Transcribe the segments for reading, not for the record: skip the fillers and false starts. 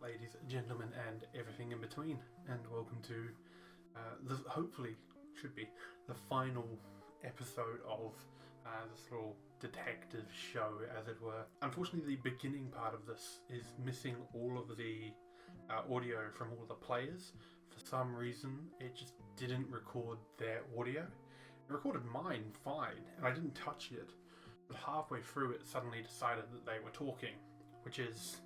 ladies, gentlemen, and everything in between, and welcome to this hopefully should be the final episode of this little detective show, as it were. Unfortunately, the beginning part of this is missing all of the audio from all the players. For some reason, it just didn't record their audio. It recorded mine fine, and I didn't touch it, but halfway through it suddenly decided that they were talking, which is,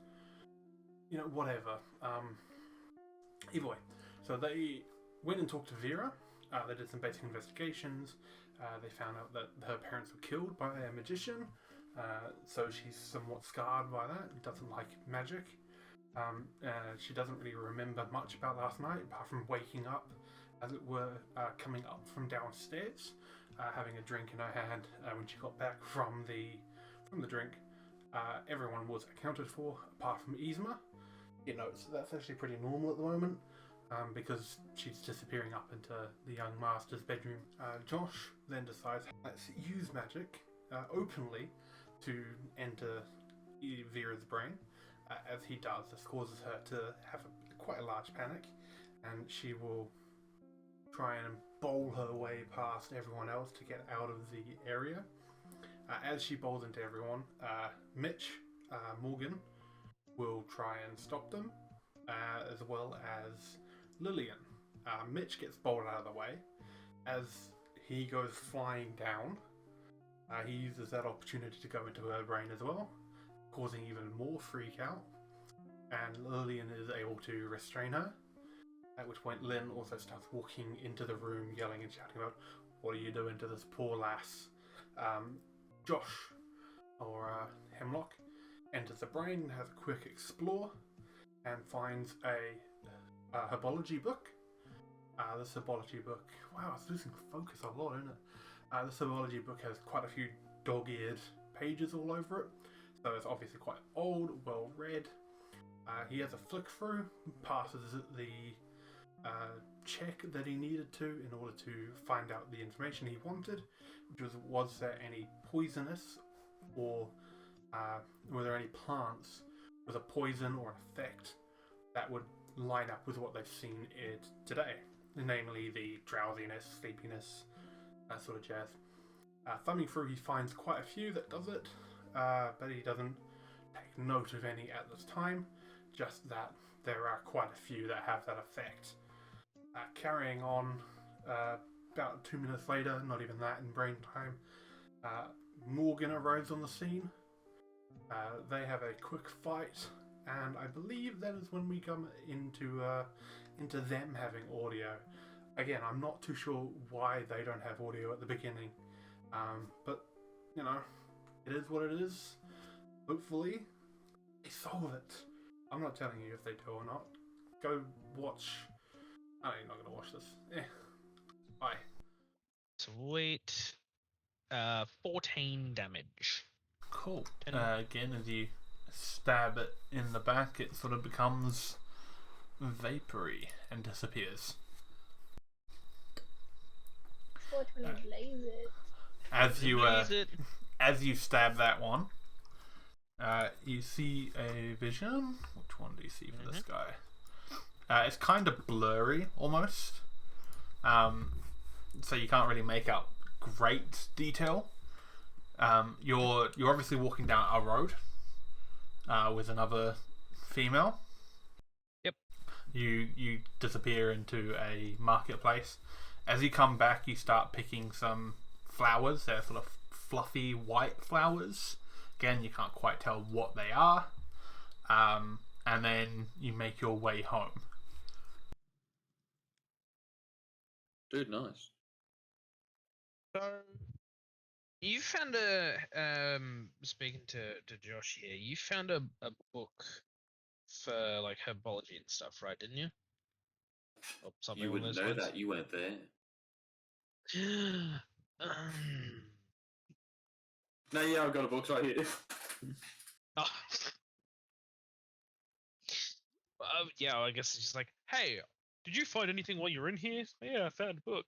whatever. Either way, so they went and talked to Vera. They did some basic investigations. They found out that her parents were killed by a magician, so she's somewhat scarred by that. Doesn't like magic. She doesn't really remember much about last night, apart from waking up, as it were, coming up from downstairs, having a drink in her hand. When she got back from the drink, everyone was accounted for, apart from Yzma. So that's actually pretty normal at the moment, because she's disappearing up into the young master's bedroom. Josh then decides, let's use magic openly to enter Vera's brain. As he does, this causes her to have quite a large panic, and she will try and bowl her way past everyone else to get out of the area. As she bowls into everyone, Mitch Morgan will try and stop them, as well as Lillian. Mitch gets bowled out of the way. As he goes flying down, he uses that opportunity to go into her brain as well, causing even more freak out. And Lillian is able to restrain her, at which point Lynn also starts walking into the room, yelling and shouting about, "What are you doing to this poor lass?" Josh, or Hemlock, enters the brain, has a quick explore, and finds a herbology book. This herbology book, wow, it's losing focus a lot, isn't it? This herbology book has quite a few dog-eared pages all over it, so it's obviously quite old, well read. He has a flick through, passes the check that he needed to in order to find out the information he wanted, which was there any poisonous, or were there any plants with a poison or an effect that would line up with what they've seen it today, namely the drowsiness, sleepiness, that sort of jazz. Thumbing through, he finds quite a few that does it, but he doesn't take note of any at this time, just that there are quite a few that have that effect. Carrying on, about 2 minutes later, not even that in brain time, Morgan arrives on the scene. They have a quick fight, and I believe that is when we come into them having audio. Again, I'm not too sure why they don't have audio at the beginning, but it is what it is. Hopefully, they solve it. I'm not telling you if they do or not. Go watch. Oh, you're not gonna watch this. Bye. Sweet. 14 damage. Cool. Again, as you stab it in the back, it sort of becomes vapory and disappears. Fortunately, As you stab that one, you see a vision. Which one do you see for this guy? It's kind of blurry, almost. So you can't really make out great detail. You're obviously walking down a road with another female. Yep. You disappear into a marketplace. As you come back, you start picking some flowers. They're sort of fluffy white flowers. Again, you can't quite tell what they are. And then you make your way home. Dude, nice. So, you found speaking to Josh here, you found a book for like herbology and stuff, right? Didn't you? Or something You along wouldn't those know lines? that. You weren't there. No, yeah, I've got a book right here. Oh. Yeah, I guess it's just like, hey, did you find anything while you're in here? Yeah, I found a book.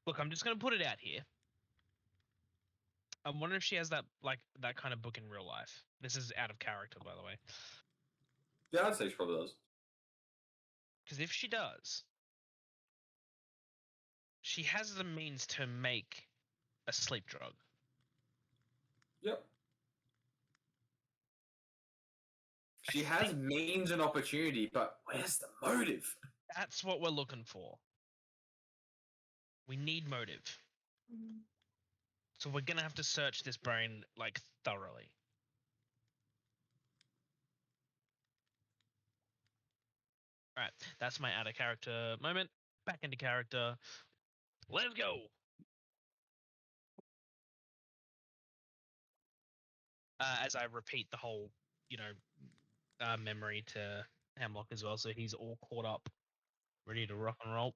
Look, I'm just gonna put it out here. I'm wondering if she has that kind of book in real life. This is out of character, by the way. Yeah, I'd say she probably does. Because if she does, she has the means to make a sleep drug. Yep. She I has think- means and opportunity, but where's the motive? That's what we're looking for. We need motive. So we're gonna have to search this brain like thoroughly. Alright, that's my out of character moment. Back into character. Let's go! As I repeat the whole, memory to Hemlock as well, so he's all caught up, ready to rock and roll.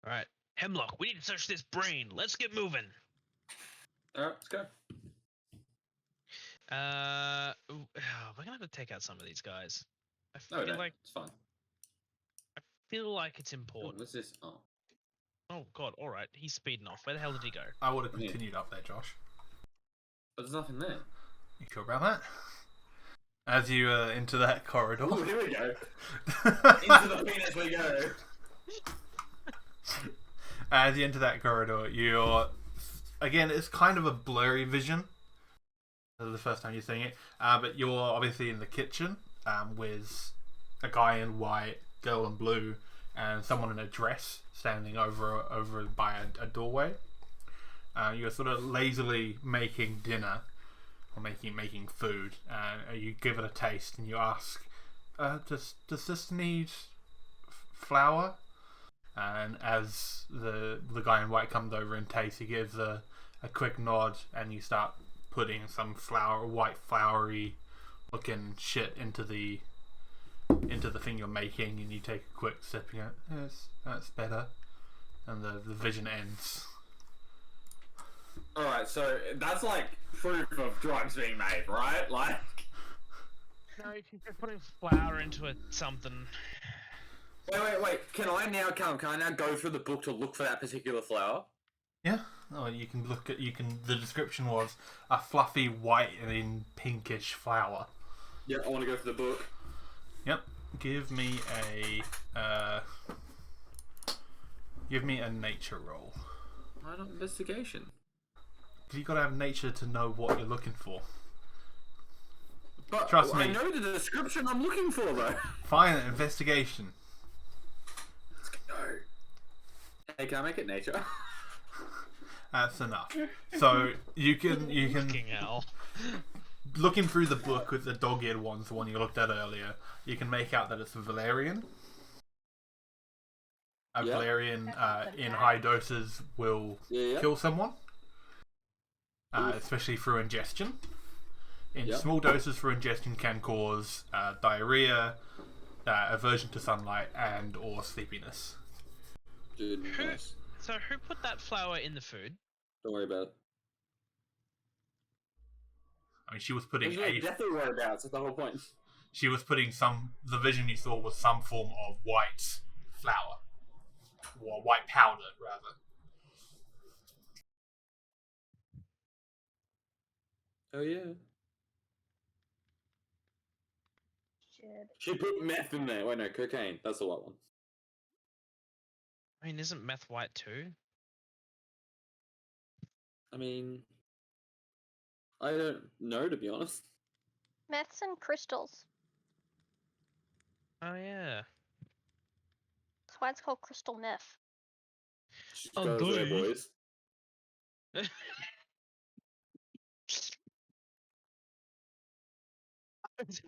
Alright, Hemlock, we need to search this brain. Let's get moving. Alright, let's go. We're gonna have to take out some of these guys. I No, feel no, like it's fine. it's Oh, important. what's this? Oh. Oh god, alright, he's speeding off. Where the hell did he go? I would have Yeah. continued up there, Josh. But there's nothing there. You sure about that? As you enter that corridor. Oh, here we go. Into the penis we go. As you enter that corridor, you're again. It's kind of a blurry vision. This is the first time you're seeing it, but you're obviously in the kitchen with a guy in white, girl in blue, and someone in a dress standing over by a doorway. You're sort of lazily making dinner or making food. You give it a taste and you ask, "Does this need flour?" And as the guy in white comes over and tastes, he gives a quick nod, and you start putting some white floury looking shit into the thing you're making, and you take a quick sip and go, "Yes, that's better," and the vision ends. Alright, so that's like proof of drugs being made, right? Like. No, she's just putting flour into something. Wait. Can I now go through the book to look for that particular flower? Yeah. Oh, you can look at. The description was a fluffy white and pinkish flower. Yeah, I want to go for the book. Yep. Give me a nature roll. I don't investigation. You got to have nature to know what you're looking for. But Trust I me. know the description I'm looking for though. Fine, investigation. Let's go. Hey, can I make it nature? That's enough. So you can Fucking hell. looking through the book with the dog-eared ones, the one you looked at earlier. You can make out that it's a valerian. A Yeah. valerian in high doses will Yeah. kill someone, especially through ingestion. In Yep. small doses through ingestion can cause diarrhea, aversion to sunlight, and or sleepiness. Dude, nice. So who put that flour in the food? Don't worry about it. I mean, she was putting Definitely worry about it. That's the whole point. she was putting the vision you saw was some form of white flour, or white powder rather. Oh yeah. Shit. She put meth in there. Wait, no, cocaine. That's the white one. I mean, isn't meth white too? I mean, I don't know, to be honest. Meths and crystals. Oh yeah. That's why it's called crystal meth. Just Oh, goes there, boy. boys.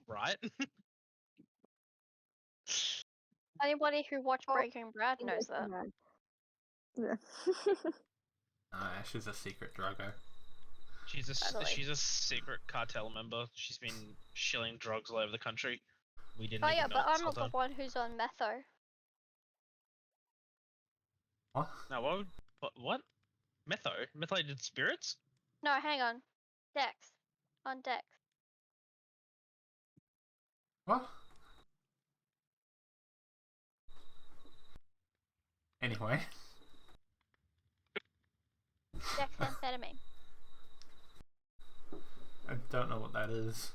Right? Anybody who watched Breaking Bad knows that. Yeah. Ash is a secret druggo. Totally. She's a secret cartel member. She's been shilling drugs all over the country. We didn't Oh even yeah, know but it I'm this not the whole time. one who's on metho. What? No, what? Methylated spirits? No, hang on. Dex. On Dex. What? Anyway, Dexamphetamine. I don't know what that is.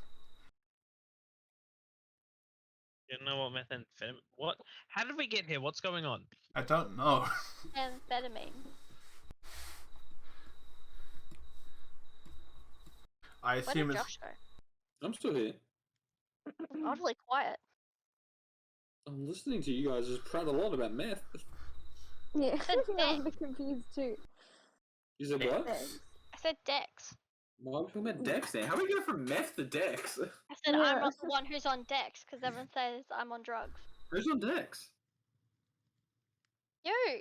You know what methamphetamine? What? How did we get here? What's going on? I don't know. Amphetamine. I Where assume did it's. Josh go? I'm still here. Oddly quiet. I'm listening to you guys just prattle on about meth. Yeah, said I was a bit confused too. You said what? Thanks. I said Dex. Why are we talking about Dex now? How do we go from meth to Dex? I said I'm Yeah. not the one who's on Dex because everyone says I'm on drugs. Who's on Dex? You.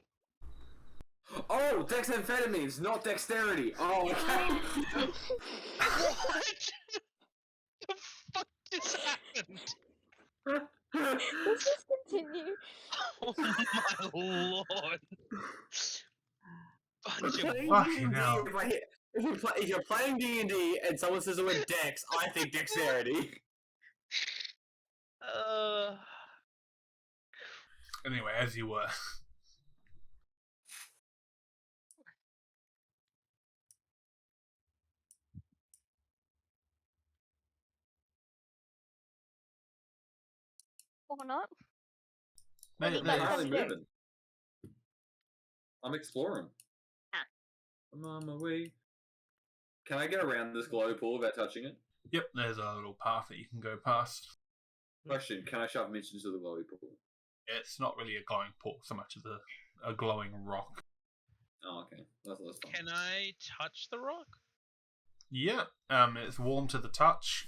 Oh, dexamphetamines, not dexterity. Oh, okay. What the fuck just happened? Let's just continue. Oh my lord! Bunch of Playing Fucking D&D, hell. if you're playing D&D and someone says the word dex, I think dexterity. Anyway, as you were. Or not? No, do you no, guys I'm have hardly to do? moving. I'm exploring. Ah. I'm on my way. Can I get around this glow pool without touching it? Yep, there's a little path that you can go past. Question, can I shove Mitch into the glowy pool? It's not really a glowing pool so much as a glowing rock. Oh, okay. That's fine. Can I touch the rock? Yeah, it's warm to the touch.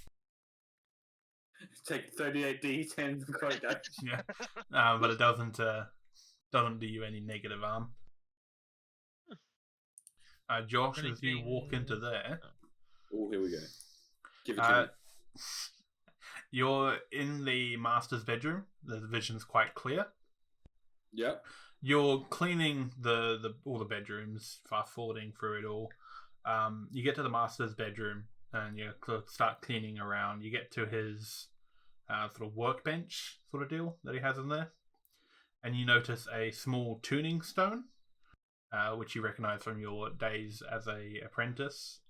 Take 38d10 great damage. Yeah, but it doesn't do you any negative harm. Josh, as you walk into there, Oh, here we go. Give it to uh, me. you're in the master's bedroom. The vision's quite clear. Yep. You're cleaning all the bedrooms, fast forwarding through it all. You get to the master's bedroom and you start cleaning around. You get to his sort of workbench sort of deal that he has in there, and you notice a small tuning stone, which you recognize from your days as a apprentice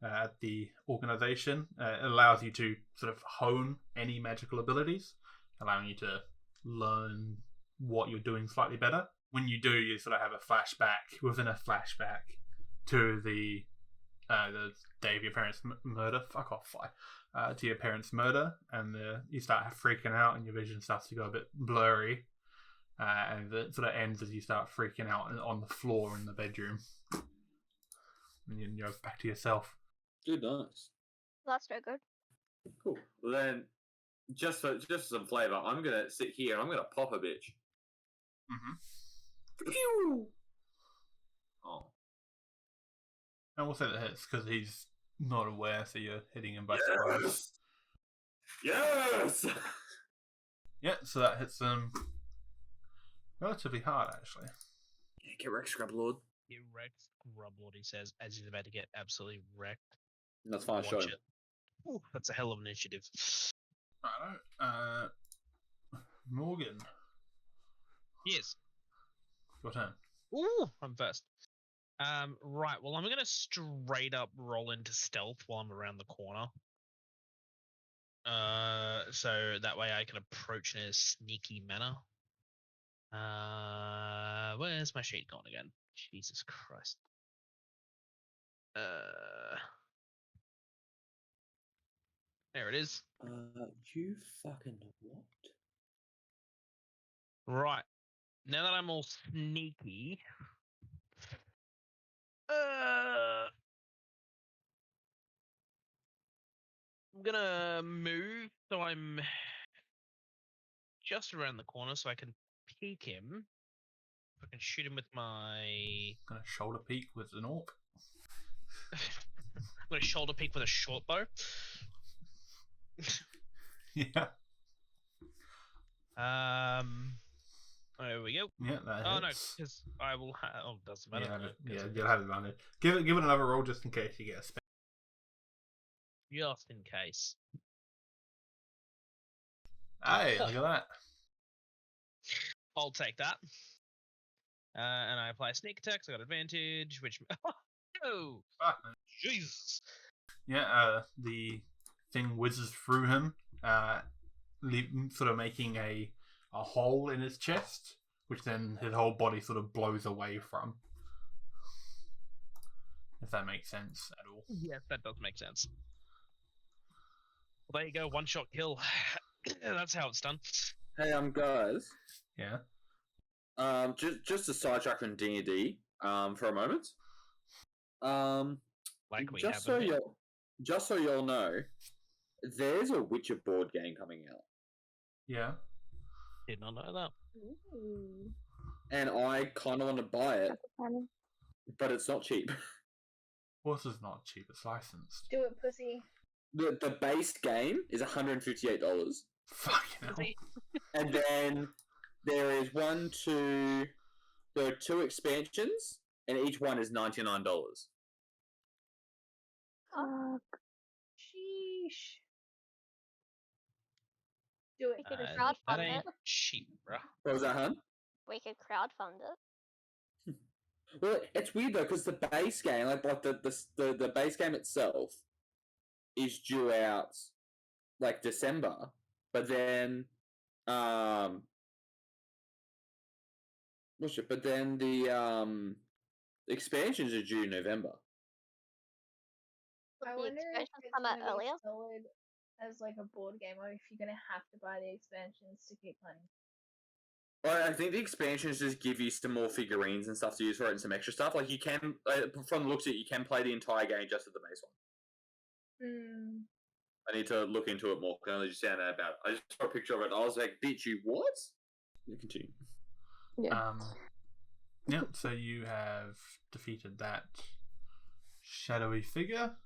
at the organization. It allows you to sort of hone any magical abilities, allowing you to learn what you're doing slightly better. When you do, you sort of have a flashback within a flashback to the day of your parents' murder. Fuck off, fly. To your parents' murder, and you start freaking out, and your vision starts to go a bit blurry, and it sort of ends as you start freaking out on the floor in the bedroom, and you're back to yourself. Good, nice. That's no good. Cool. Well then, just for some flavour, I'm gonna sit here and I'm gonna pop a bitch. Mm-hmm. Pew! Oh. And we'll say that hits because he's not aware, so you're hitting him by surprise. Yes! Yeah, so that hits him relatively hard, actually. Yeah, get wrecked, Scrub Lord. You wrecked Grublord, he says, as he's about to get absolutely wrecked. That's fine, show Watch him. it. Ooh, that's a hell of an initiative. Righto. Morgan, Yes. your turn. Ooh, I'm first. Right. Well, I'm gonna straight up roll into stealth while I'm around the corner. So that way I can approach in a sneaky manner. Where's my sheet gone again? Jesus Christ. There it is. You fucking what? Right. Now that I'm all sneaky, I'm gonna move so I'm just around the corner so I can peek him. I can shoot him with my. Gonna shoulder peek with an orc. I'm gonna shoulder peek with a short bow. Yeah. There we go. Yeah, that Oh no, hits. because I will. Oh, doesn't matter. Yeah, you'll have advantage. Give it another roll just in case you get a spell. Just in case. Hey, look at that. I'll take that. And I apply sneak attacks. I got advantage, which oh Ah, Jesus! yeah, the thing whizzes through him, sort of making a hole in his chest, which then his whole body sort of blows away from. If that makes sense at all. Yes, that does make sense. Well, there you go, one shot kill. That's how it's done. Hey, guys. Yeah. Just to sidetrack on D&D, for a moment. Like we Just have. so y'all know, there's a Witcher board game coming out, Yeah. Did not know that. Ooh. and I kind of want to buy it, Funny. but it's not cheap. Horse is not cheap, it's licensed. Do it, pussy. The base game is $158, Fucking hell. See? and then there are 2 expansions, and each one is $99. Fuck. Sheesh. Do it. could that crowdfund ain't it. cheap, bruh. What was that, hun? We could crowdfund it. Well, it's weird though, because the base game, like the base game itself, is due out like December, but then what's it? But then the expansions are due November. I The wonder if expansions it's come out gonna be earlier? solid as like a board game, or if you're gonna have to buy the expansions to keep playing. Well, I think the expansions just give you some more figurines and stuff to use for it, and some extra stuff. Like you can, from the looks of it, you can play the entire game just with the base one. Hmm. I need to look into it more because I just found out about. I just saw a picture of it. I was like, "Bitch, you what?" You continue. Yeah. Yep, so you have defeated that shadowy figure.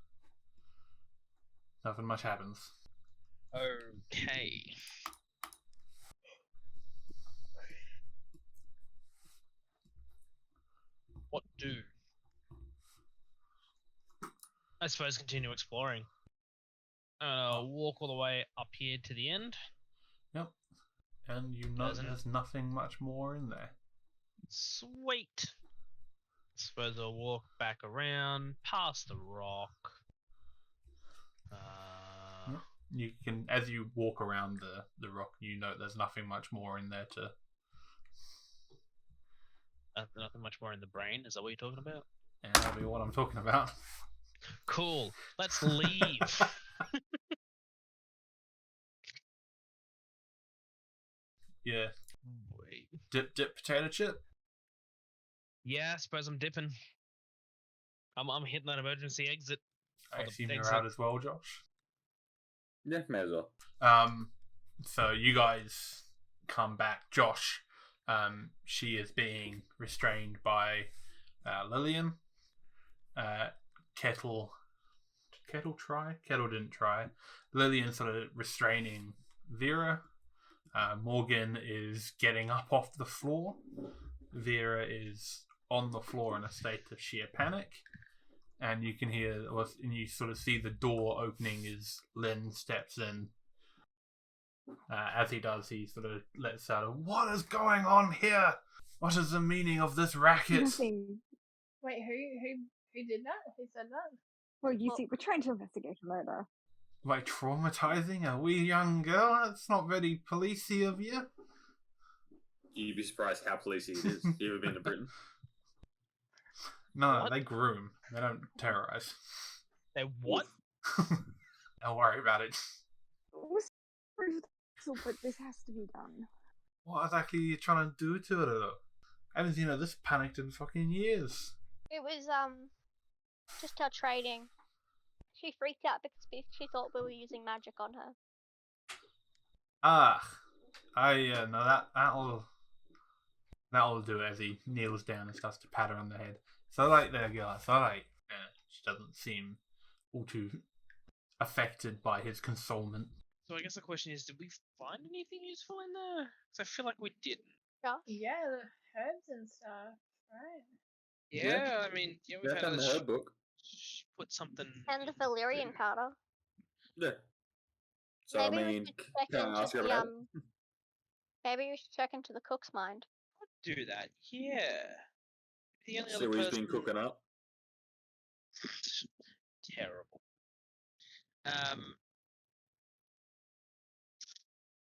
Nothing much happens. Okay. What do? I suppose continue exploring. Walk all the way up here to the end. Yep. And you know Doesn't- there's nothing much more in there. Sweet. Suppose I'll walk back around, past the rock. Yep. You can, as you walk around the rock, you know there's nothing much more in there to. Nothing much more in the brain. Is that what you're talking about? And that'll be what I'm talking about. Cool. Let's leave. Yeah. Wait. Dip potato chip. Yeah, I suppose I'm dipping. I'm hitting that emergency exit. I the assume you're exit. out as well, Josh. Yeah, may as well. So you guys come back. Josh, she is being restrained by Lillian. Kettle didn't try. Lillian sort of restraining Vera. Morgan is getting up off the floor. Vera is on the floor in a state of sheer panic. And you can hear, and you sort of see the door opening as Lynn steps in. As he does, he sort of lets out a, "What is going on here? What is the meaning of this racket?" Nothing. Wait, who did that? Who said that? Well, you see, we're trying to investigate a murder. Like traumatizing a wee young girl? That's not very policey of you. You'd be surprised how policey it is. You ever been to Britain? No, What? they groom. They don't terrorize. They what? Don't worry about it. It was brutal, but this has to be done. What exactly are you trying to do to her, though? I haven't seen her this panicked in fucking years. It was just her trading. She freaked out because she thought we were using magic on her. No, that'll do it. As he kneels down and starts to pat her on the head. So like, there you go. So like, she doesn't seem all too affected by his consolement. So I guess the question is, did we find anything useful in there? Because I feel like we didn't. Yeah, the herbs and stuff, right? Yeah, I mean, yeah, we've Yeah, had found a the herb book. put something. And the valerian powder. Yeah. So Maybe I we mean, should check can I into ask her the about? maybe we should check into the cook's mind. do that. Yeah. The only See other what he's person. been cooking up. Terrible.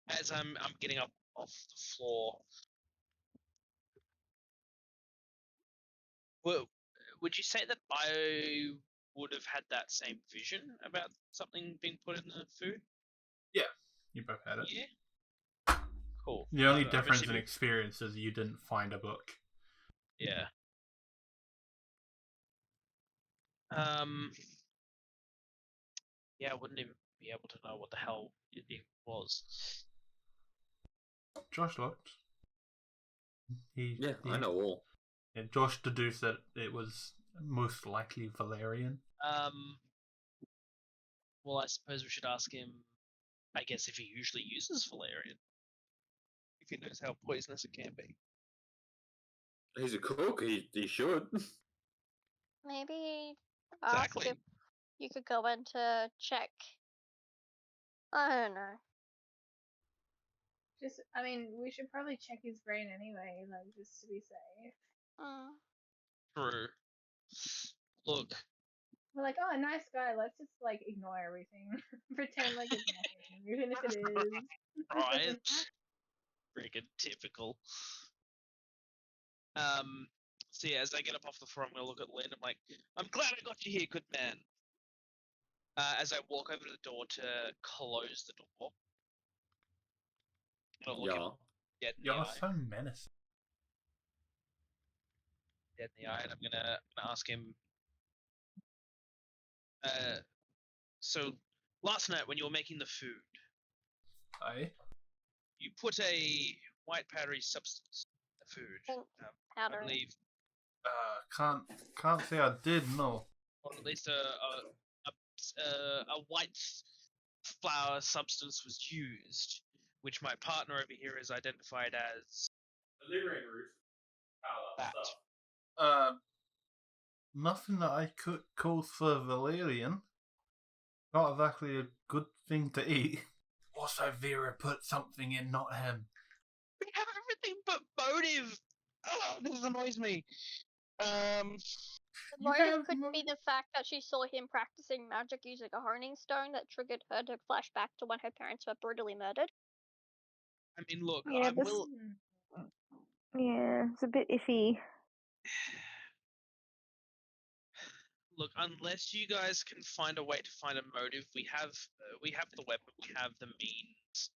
As I'm getting up off the floor. Well, would you say that I would have had that same vision about something being put in the food? You both had it. Yeah. Cool. The only I'm difference in assuming- experience is you didn't find a book. Yeah. Yeah, I wouldn't even be able to know what the hell it was. Josh looked. Yeah, I know all. Yeah, Josh deduced that it was most likely Valerian. Well, I suppose we should ask him. I guess if he usually uses Valerian, if he knows how poisonous it can be. He's a cook. He should. Maybe ask Exactly. if you could go in to check. I don't know. Just, I mean, we should probably check his brain anyway, like, just to be safe. Mm. True. Look, We're like, oh, nice guy, let's just, like, ignore everything. Pretend like it's nothing, even if it is. right? Freaking typical. So yeah, as I get up off the floor, I'm gonna look at Lynn. I'm like, I'm glad I got you here, good man. As I walk over to the door to close the door, I'm gonna look him Yeah. dead in the You're eye. so menacing. Dead in the eye, and I'm gonna ask him. So last night when you were making the food, Aye. you put a white powdery substance in the food. Pink I powder. believe, Can't say I did, no. or at least a white flour substance was used, which my partner over here is identified as Valerian root. that. Nothing that I could call for Valerian. Not exactly a good thing to eat. Also, Vera put something in, not him. We have everything but motive. Oh, this annoys me. The You motive have could mo- be the fact that she saw him practicing magic using a honing stone that triggered her to flash back to when her parents were brutally murdered. I mean, look, Yeah, I this- will. Yeah, it's a bit iffy. Look, unless you guys can find a way to find a motive, we have the weapon, we have the means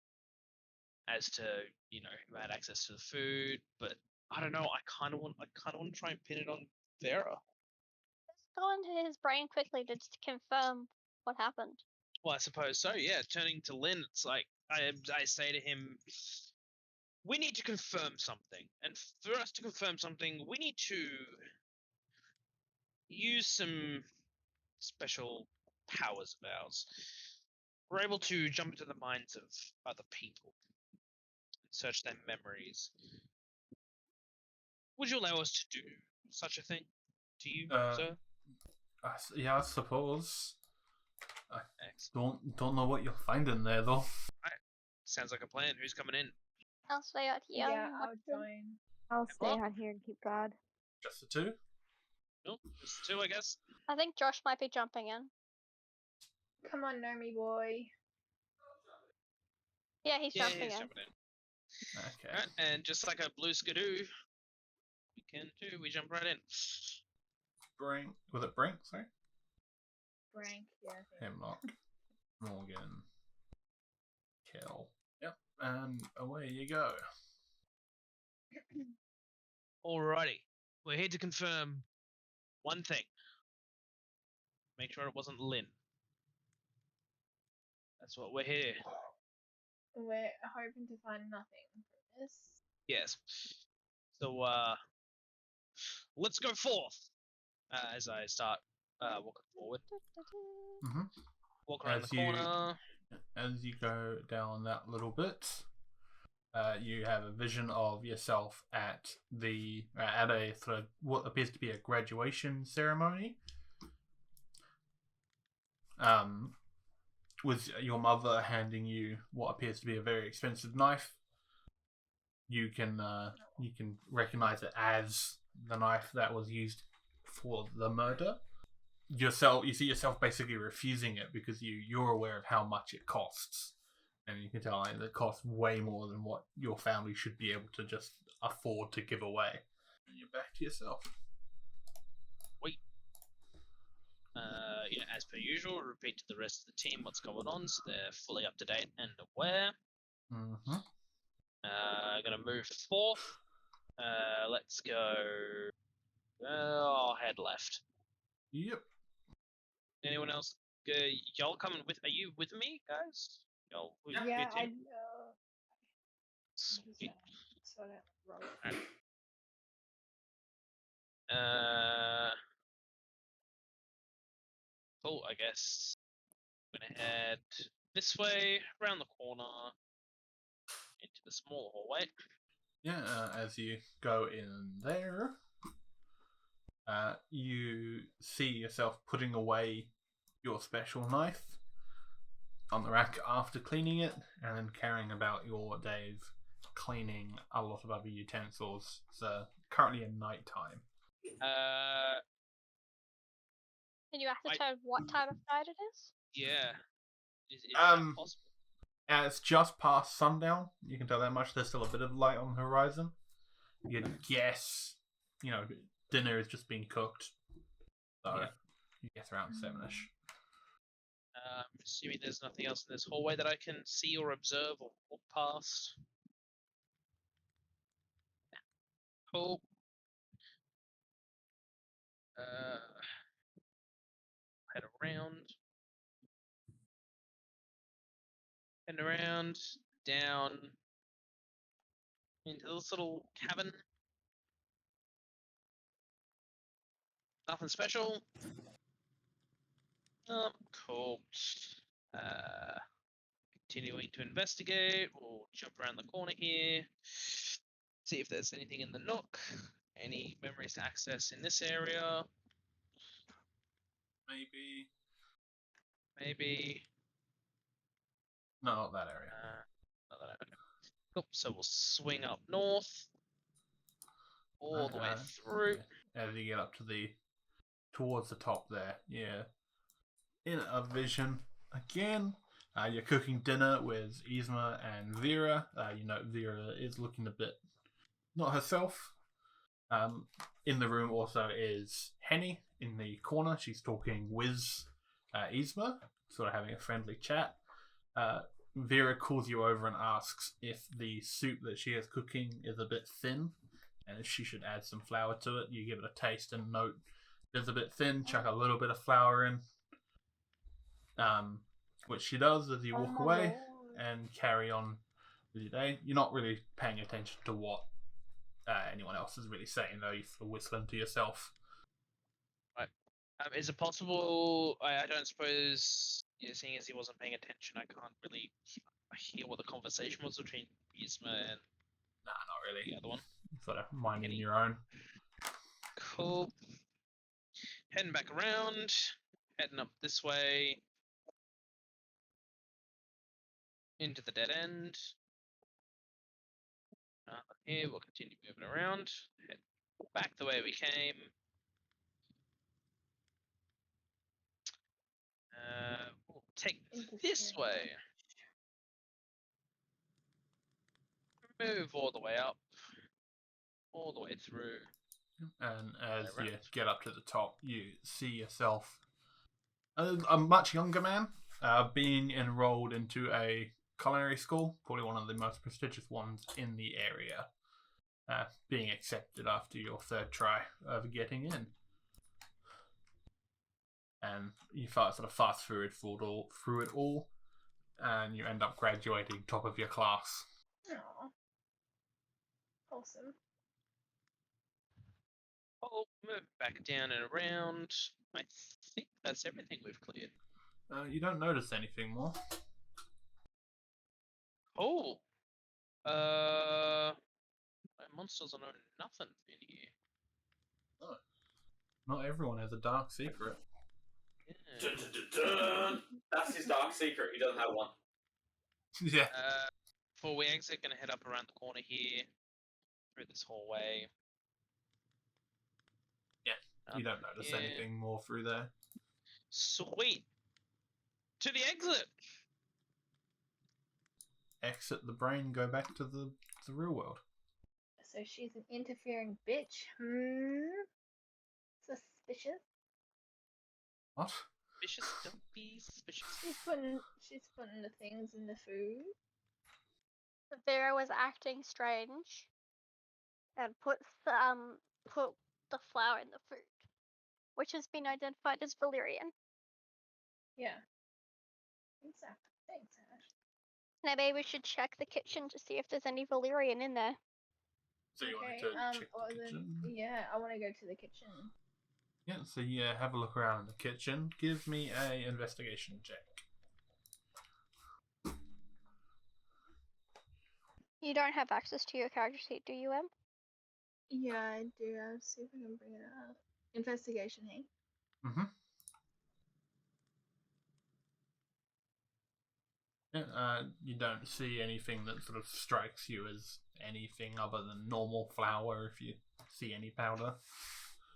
as to who had access to the food. But I don't know. I kind of want to try and pin it on Vera. Let's go into his brain quickly to just confirm what happened. Well, I suppose so. Yeah. Turning to Lynn, it's like I say to him, we need to confirm something, and for us to confirm something, we need to use some special powers of ours. We're able to jump into the minds of other people and search their memories. Would you allow us to do such a thing to you, sir? Yeah, I suppose. Excellent. Don't know what you're finding there, though. Sounds like a plan. Who's coming in? I'll stay out here. Yeah, and I'll watch them. join. I'll stay Well- out here and keep guard. Just the two? No, just two, I guess. I think Josh might be jumping in. Come on, Nomi boy. Yeah, he's Yeah, jumping he's in. jumping in. Okay. Alright, and just like a blue skidoo, we jump right in. Brink. Was it Brink? Sorry? Frank, yeah. I think. Hemlock. Morgan. Kel. Yep. And away you go. Alrighty, we're here to confirm one thing. Make sure it wasn't Lynn. That's what we're here. We're hoping to find nothing from this. Yes. So, let's go forth. As I start walking forward, Mm-hmm. walk around As the you- corner. As you go down that little bit, you have a vision of yourself at a sort of what appears to be a graduation ceremony. With your mother handing you what appears to be a very expensive knife. you can recognize it as the knife that was used for the murder. You see yourself basically refusing it because you're aware of how much it costs, and you can tell like, it costs way more than what your family should be able to just afford to give away. And you're back to yourself. As per usual, repeat to the rest of the team what's going on, so they're fully up to date and aware. Mm-hmm. Gonna move forth. Let's go. I'll head left. Yep. Anyone else? Y'all coming with? Are you with me, guys? Y'all with Yeah, your I team? Sweet. saw that roll. Cool. I guess I'm gonna head this way, around the corner, into the small hallway. Yeah, as you go in there, you see yourself putting away your special knife on the rack after cleaning it, and then carrying about your day of cleaning a lot of other utensils. It's currently in night time. Can you ascertain what time of night it is? Yeah. Is that possible? It's just past sundown. You can tell that much. There's still a bit of light on the horizon. You'd guess, dinner is just being cooked. So, you guess around 7ish. I'm assuming there's nothing else in this hallway that I can see or observe or walk past. Cool. Head around, down into this little cabin. Nothing special. Cool. Continuing to investigate. We'll jump around the corner here. See if there's anything in the nook. Any memories to access in this area. Maybe. No, not that area. Not that area. Cool. So we'll swing up north. All the way through. As you get up towards the top there, yeah. In a vision again. You're cooking dinner with Yzma and Vera. Vera is looking a bit not herself. In the room also is Henny in the corner. She's talking with Yzma, sort of having a friendly chat. Vera calls you over and asks if the soup that she is cooking is a bit thin and if she should add some flour to it. You give it a taste and note it's a bit thin, chuck a little bit of flour in. Which she does as you walk away and carry on with your day. You're not really paying attention to what anyone else is really saying, though. You're whistling to yourself. Right. Is it possible? I don't suppose, seeing as he wasn't paying attention, I can't really hear what the conversation was between Yzma and. Nah, not really. The other one. Sort of minding your own. Cool. Heading back around. Heading up this way. Into the dead end. Here we'll continue moving around. Head back the way we came. We'll take this way. Move all the way up. All the way through. And as you get up to the top, you see yourself a much younger man being enrolled into a culinary school, probably one of the most prestigious ones in the area, being accepted after your third try of getting in. And you sort of fast through it all, and you end up graduating top of your class. Aww. Wholesome. Oh, move back down and around. I think that's everything we've cleared. You don't notice anything more. Oh, my monsters are nothing in here. Oh. Not everyone has a dark secret. Yeah. Dun, dun, dun, dun. That's his dark secret. He doesn't have one. Yeah. Before we exit, gonna head up around the corner here. through this hallway. You don't notice Yeah. anything more through there. Sweet. To the exit. Exit the brain, go back to the real world. So she's an interfering bitch. Suspicious. What? Suspicious. Don't be suspicious. She's putting the things in the food. Vera was acting strange and put the flour in the food, which has been identified as Valyrian. Yeah. Exactly. Thanks, Ash. Now maybe we should check the kitchen to see if there's any Valyrian in there. So you Okay, wanted to check well the then, kitchen? yeah, I want to go to the kitchen. Yeah, so yeah, have a look around in the kitchen. Give me a investigation check. You don't have access to your character sheet, do you, Em? Yeah, I do. I'll see if I can bring it up. Investigation, hey? Mm-hmm. Yeah, you don't see anything that sort of strikes you as anything other than normal flour if you see any powder.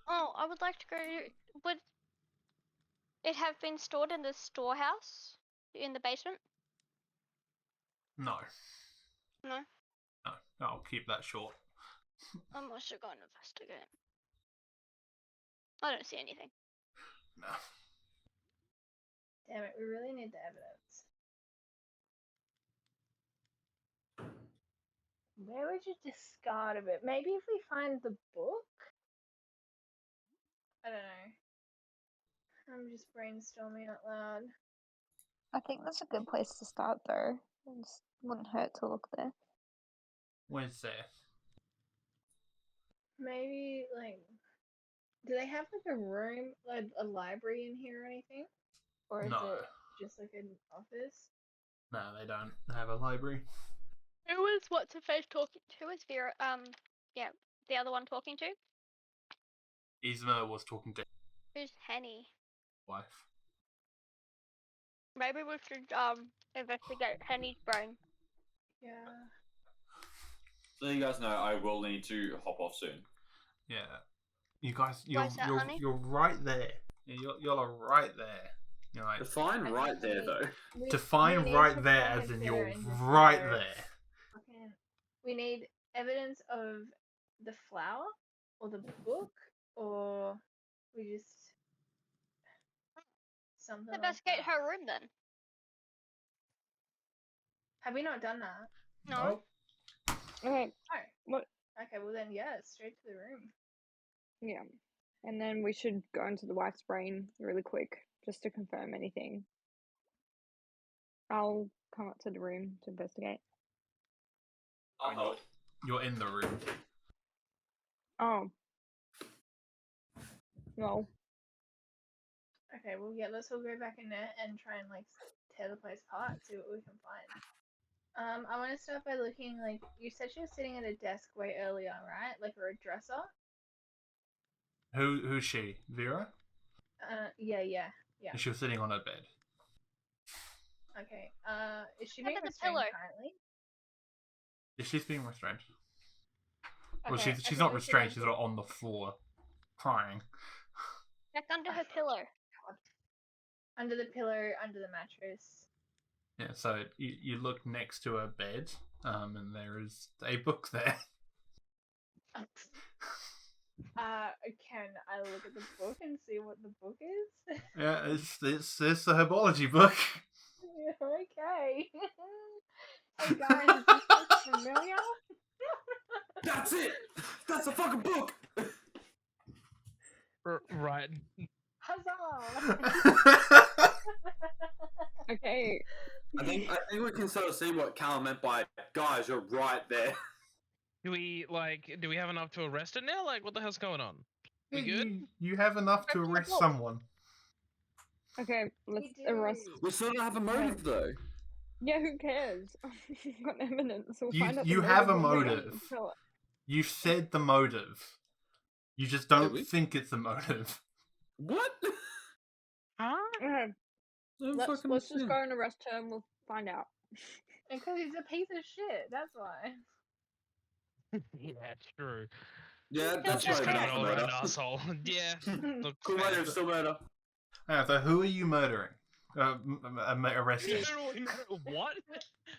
Oh, I would like to go. Would it have been stored in the storehouse in the basement? No. No. No, I'll keep that short. I'm also going to investigate. I don't see anything. No. Damn it, we really need the evidence. Where would you discard of it? Maybe if we find the book? I don't know. I'm just brainstorming out loud. I think that's a good place to start, though. It wouldn't hurt to look there. Where's there? Maybe, like, do they have, like, a room, like, a library in here or anything? Or is No. it just, like, an office? No, they don't have a library. Who was what's her face talking to? Is Vera yeah, the other one talking to? Isma was talking to Who's Henny? his wife. Maybe we should investigate Henny's brain. Yeah. So you guys know I will need to hop off soon. Yeah. You guys, Why is that, honey? you're right there. You're right there. You're like, Define right there, though. define need right to there find as in Vera you're and right discover- there. Okay. We need evidence of the flower or the book, or we just something. Investigate like that. her room then. Have we not done that? No. Okay, Oh. What? Okay, well then, yeah, straight to the room. yeah. And then we should go into the wife's brain really quick, just to confirm anything. I'll come up to the room to investigate. You're in the room. Oh. Well, Okay, well, yeah, let's all go back in there and try and, like, tear the place apart, see what we can find. I want to start by looking, like, you said she was sitting at a desk way earlier, right? Like, or a dresser? Who's she? Vera? Yeah. She was sitting on her bed. Okay, is she Look being at the restrained pillow. currently? Yeah, she's being restrained. Well, Okay, she's okay, not let's restrained. see. She's not on the floor, crying. Check under her pillow. Under the pillow, under the mattress. Yeah, so you look next to her bed, and there is a book there. Can I look at the book and see what the book is? Yeah, it's the herbology book. Okay. Hey guys, is this book familiar? That's it! That's a fucking book! Right. Huzzah! okay. I think we can sort of see what Carl meant by, guys, you're right there. Do we have enough to arrest it now? Like, what the hell's going on? We good? You have enough to arrest someone. Okay, let's We do. arrest. We sort of have a motive, though. Yeah, who cares? We've got evidence. We'll You- find out you the have a motive when we motive. kill it. You've said the motive. You just Yeah, don't we- think it's a motive. What? Huh? Okay, Don't let's fucking just assume. go and arrest her and we'll find out. Because he's a piece of shit, that's why. Yeah, true. Yeah, that's Just not kind even of enough an murder. asshole. Yeah. Look, Cool fair. murder is still murder. So who are you murdering? Arresting? What?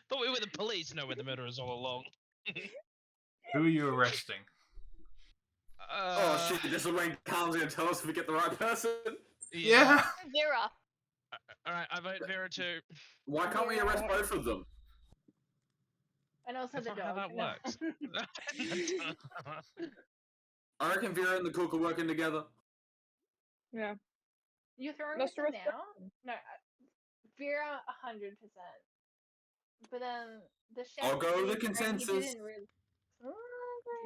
Thought we were the police. No, we're the murderers all along. Who are you arresting? Oh shit, this is when Carl's gonna tell us if we get the right person. Yeah. Vera. Alright, I vote Vera too. Why can't we arrest both of them? And also That's the not how dog. that No. works. I reckon Vera and the cook are working together. Yeah. You're throwing Let's us in arrest now? No, Vera 100%. But then the chef. I'll go with the didn't- and he consensus. didn't really-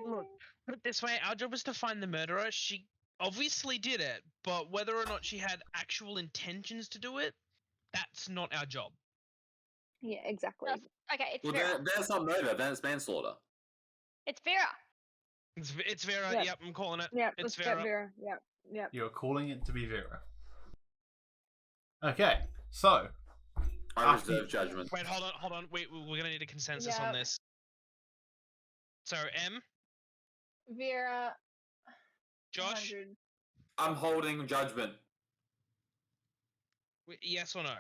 Look, put it this way, our job was to find the murderer. She obviously did it, but whether or not she had actual intentions to do it, that's not our job. Yeah, exactly. That's- Okay, it's Well, Vera. that's not murder, then it's manslaughter. It's Vera. It's Vera. Yeah. Yep, I'm calling it. Yeah, It's let's get Vera. Vera. Yeah, yeah. You're calling it to be Vera. Okay, so I After- reserve judgment. Wait, hold on. We're gonna need a consensus Yeah. on this. So, M, Vera. Josh, 100. I'm holding judgment. yes or no?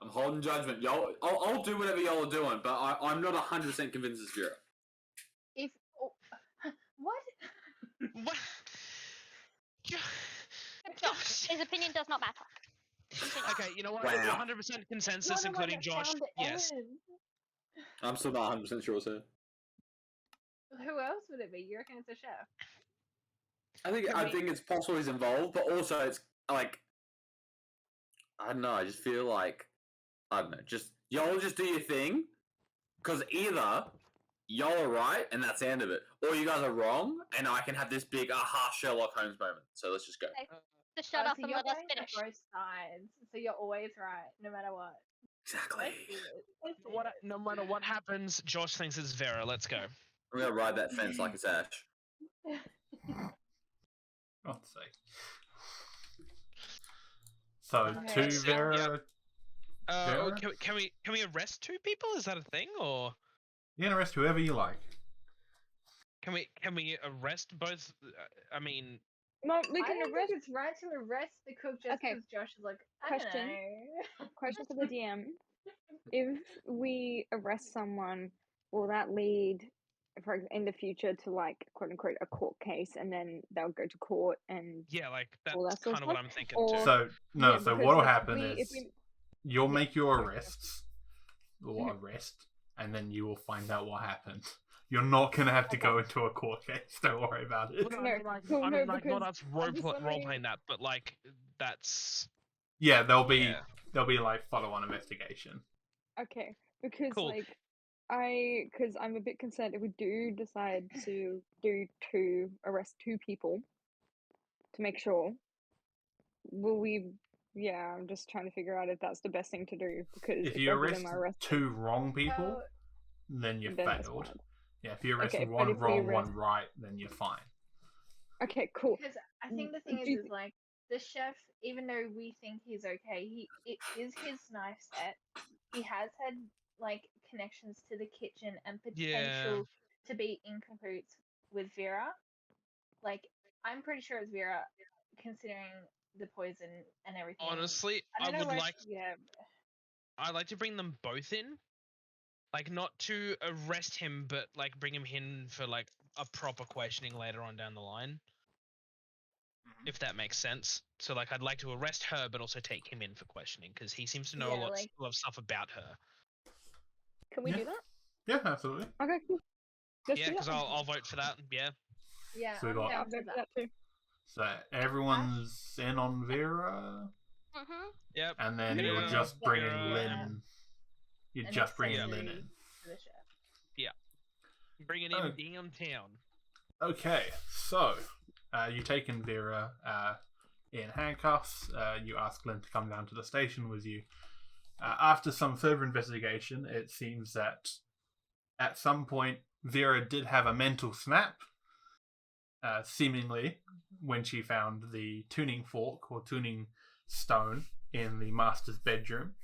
I'm holding judgment. Y'all, I'll do whatever y'all are doing, but I'm not 100% convinced it's Vera. If. Oh, what? What? Josh. His opinion does not matter. Continue. Okay, you know what? Wow. 100% consensus, You're the one including that Josh. found the Yes. evidence. I'm still not 100% sure, sir. Who else would it be? You reckon it's a chef? I think it's possible he's involved, but also it's like I don't know. I just feel like I don't know. Just y'all just do your thing, because either y'all are right and that's the end of it, or you guys are wrong and I can have this big aha Sherlock Holmes moment. So let's just go. Just shut Oh, up so and you're let us going to finish. both sides, so you're always right, no matter what. Exactly. Let's do it. Let's do What, it. no matter what happens, Josh thinks it's Vera. Let's go. I'm gonna ride that fence like it's Ash. God's sake. So Okay. two So, Vera. Vera? Can we arrest two people? Is that a thing, or You can arrest whoever you like. can we arrest both? I mean, No, we I can don't arrest. think it's right to arrest the cook just Okay. because Josh is like, I Question. don't know. Question for the DM: if we arrest someone, will that lead, in the future, to like quote unquote a court case, and then they'll go to court and yeah, like that's All that sort of kind of what stuff? I'm thinking Or- too. So no. Yeah, so because, what'll like, happen if is we- you'll make your Yeah. arrests or arrest, and then you will find out what happened. You're not gonna have to go into a court case. Don't worry about it. Well, No, like, cool, I no, mean, like not because us role obviously- playing that, but like that's Yeah, there'll be yeah. like follow-on investigation. Okay, because Cool. like because I'm a bit concerned if we do decide to arrest two people to make sure. Will we? Yeah, I'm just trying to figure out if that's the best thing to do because If you both of arrest them are arrested, two wrong people, So, then you then that's failed. bad. Yeah, if you arrest Okay, but one if we wrong, arrest- one right, then you're fine. Okay, cool. because I think the thing do you is like the chef, even though we think he's okay, it is his knife set. He has had like connections to the kitchen and potential to be in cahoots with Vera. Like I'm pretty sure it's Vera, considering the poison and everything. Honestly, I I don't know would where like I'd like to bring them both in. Like not to arrest him, but like bring him in for like a proper questioning later on down the line. If that makes sense. So like I'd like to arrest her, but also take him in for questioning because he seems to know Yeah, a lot like- of stuff about her. Can we Yeah. do that? Yeah, absolutely. Okay, cool. Let's Yeah, do because that. I'll vote for that. Yeah. Yeah, So we I'm got- Yeah, down I'll for vote for that. that too. So everyone's in on Vera, Mhm. Yep. and then Yeah, you'll just bring in Vera, Lynn. You An just bring in accessory Lynn in. to the chef. Bring it Oh. in downtown. Okay, so you take in Vera in handcuffs. You ask Lynn to come down to the station with you. After some further investigation, it seems that at some point Vera did have a mental snap, seemingly when she found the tuning fork or tuning stone in the master's bedroom,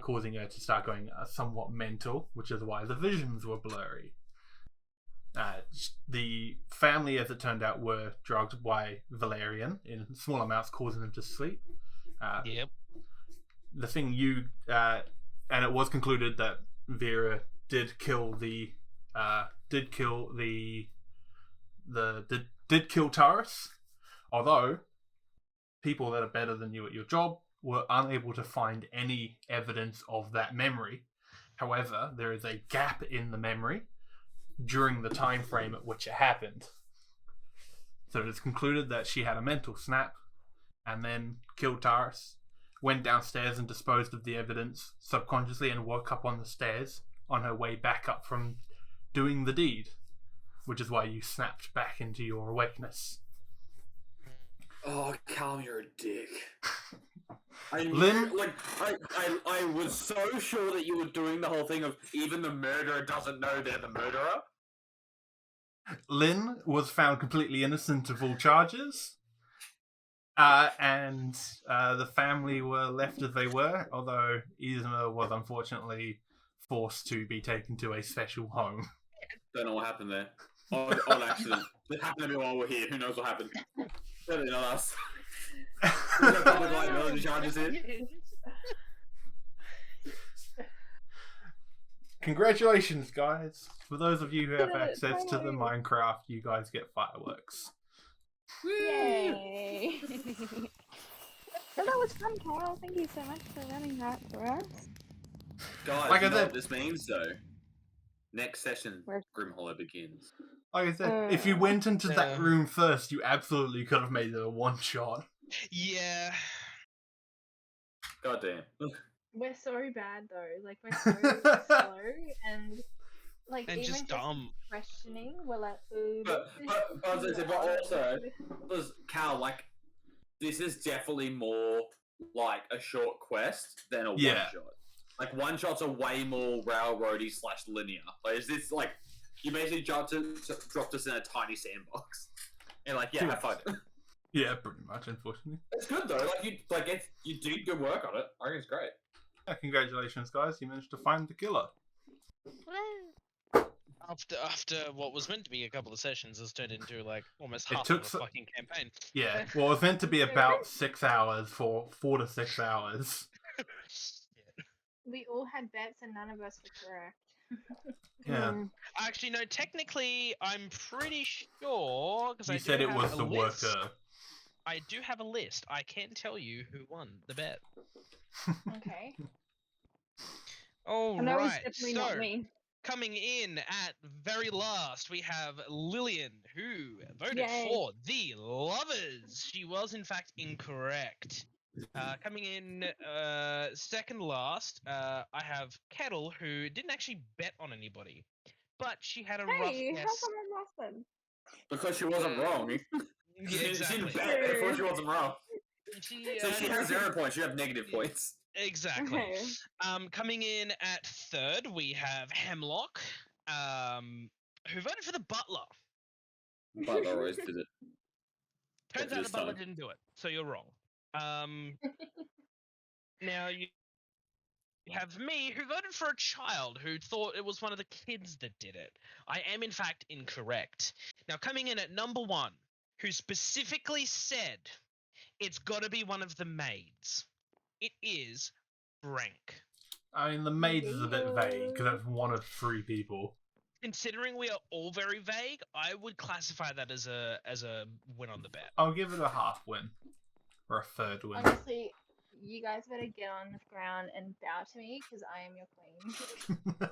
causing her to start going somewhat mental, which is why the visions were blurry. The family, as it turned out, were drugged by valerian in small amounts, causing them to sleep. Yep. The thing and it was concluded that Vera did kill Taurus, although people that are better than you at your job were unable to find any evidence of that memory. However, there is a gap in the memory during the time frame at which it happened. So it is concluded that she had a mental snap and then killed Taurus, went downstairs and disposed of the evidence subconsciously, and woke up on the stairs on her way back up from doing the deed, which is why you snapped back into your awakeness. Oh, Cal, you're a dick. Lynn? I was so sure that you were doing the whole thing of even the murderer doesn't know they're the murderer. Lynn was found completely innocent of all charges. And the family were left as they were, although Yzma was unfortunately forced to be taken to a special home. Don't know what happened there. On accident. It happened to me while we're here. Who knows what happened? Certainly not us. There's no public liability charges here. Congratulations, guys. For those of you who have access to the Minecraft, you guys get fireworks. Yay! So that was fun, Kyle. Thank you so much for running that for us. Guys, Like I you know said- what this means, though? Next session, Grim Hollow begins. Like I said, if you went into that room first, you absolutely could have made it a one-shot. Yeah. God damn. We're so bad though. Like we're so slow and like And even just dumb. questioning. We're like, ooh. But as I said, but also, because Cal, like, this is definitely more like a short quest than a Yeah. one-shot. Like, one-shots are way more railroady / linear. Like, is this like you basically dropped us in a tiny sandbox, and like, yeah, have fun. Yeah, pretty much, unfortunately. It's good though. Like you do good work on it. I think it's great. Yeah, congratulations, guys. You managed to find the killer. Woo. After what was meant to be a couple of sessions has turned into like almost It half took of a so- fucking campaign. Yeah, well, it was meant to be about 6 hours for 4 to 6 hours. We all had bets and none of us were correct. Yeah. Actually, no. Technically, I'm pretty sure because You I said do it have was a the list. worker. I do have a list. I can tell you who won the bet. Okay. All And that was right. definitely So not me. coming in at very last, we have Lillian, who voted Yay. for the Lovers. She was in fact incorrect. Coming in second last, I have Kettle, who didn't actually bet on anybody, but she had a rough Hey, how guess. come I'm last then? Because she wasn't wrong. Yeah, She exactly. didn't bet. Therefore, she wasn't wrong. She, So she has 0 points. You have negative points. Exactly. Okay. Coming in at third, we have Hemlock, who voted for the Butler. But I always did it. Turns out This the Butler time. didn't do it, so you're wrong. Now you have me, who voted for a child, who thought it was one of the kids that did it. I am in fact incorrect. Now coming in at number one, who specifically said it's got to be one of the maids. It is Frank. I mean, the maid is a bit vague because that's one of 3 people. Considering we are all very vague, I would classify that as a win on the bet. I'll give it a half win. Or a third win. Honestly, you guys better get on the ground and bow to me because I am your queen.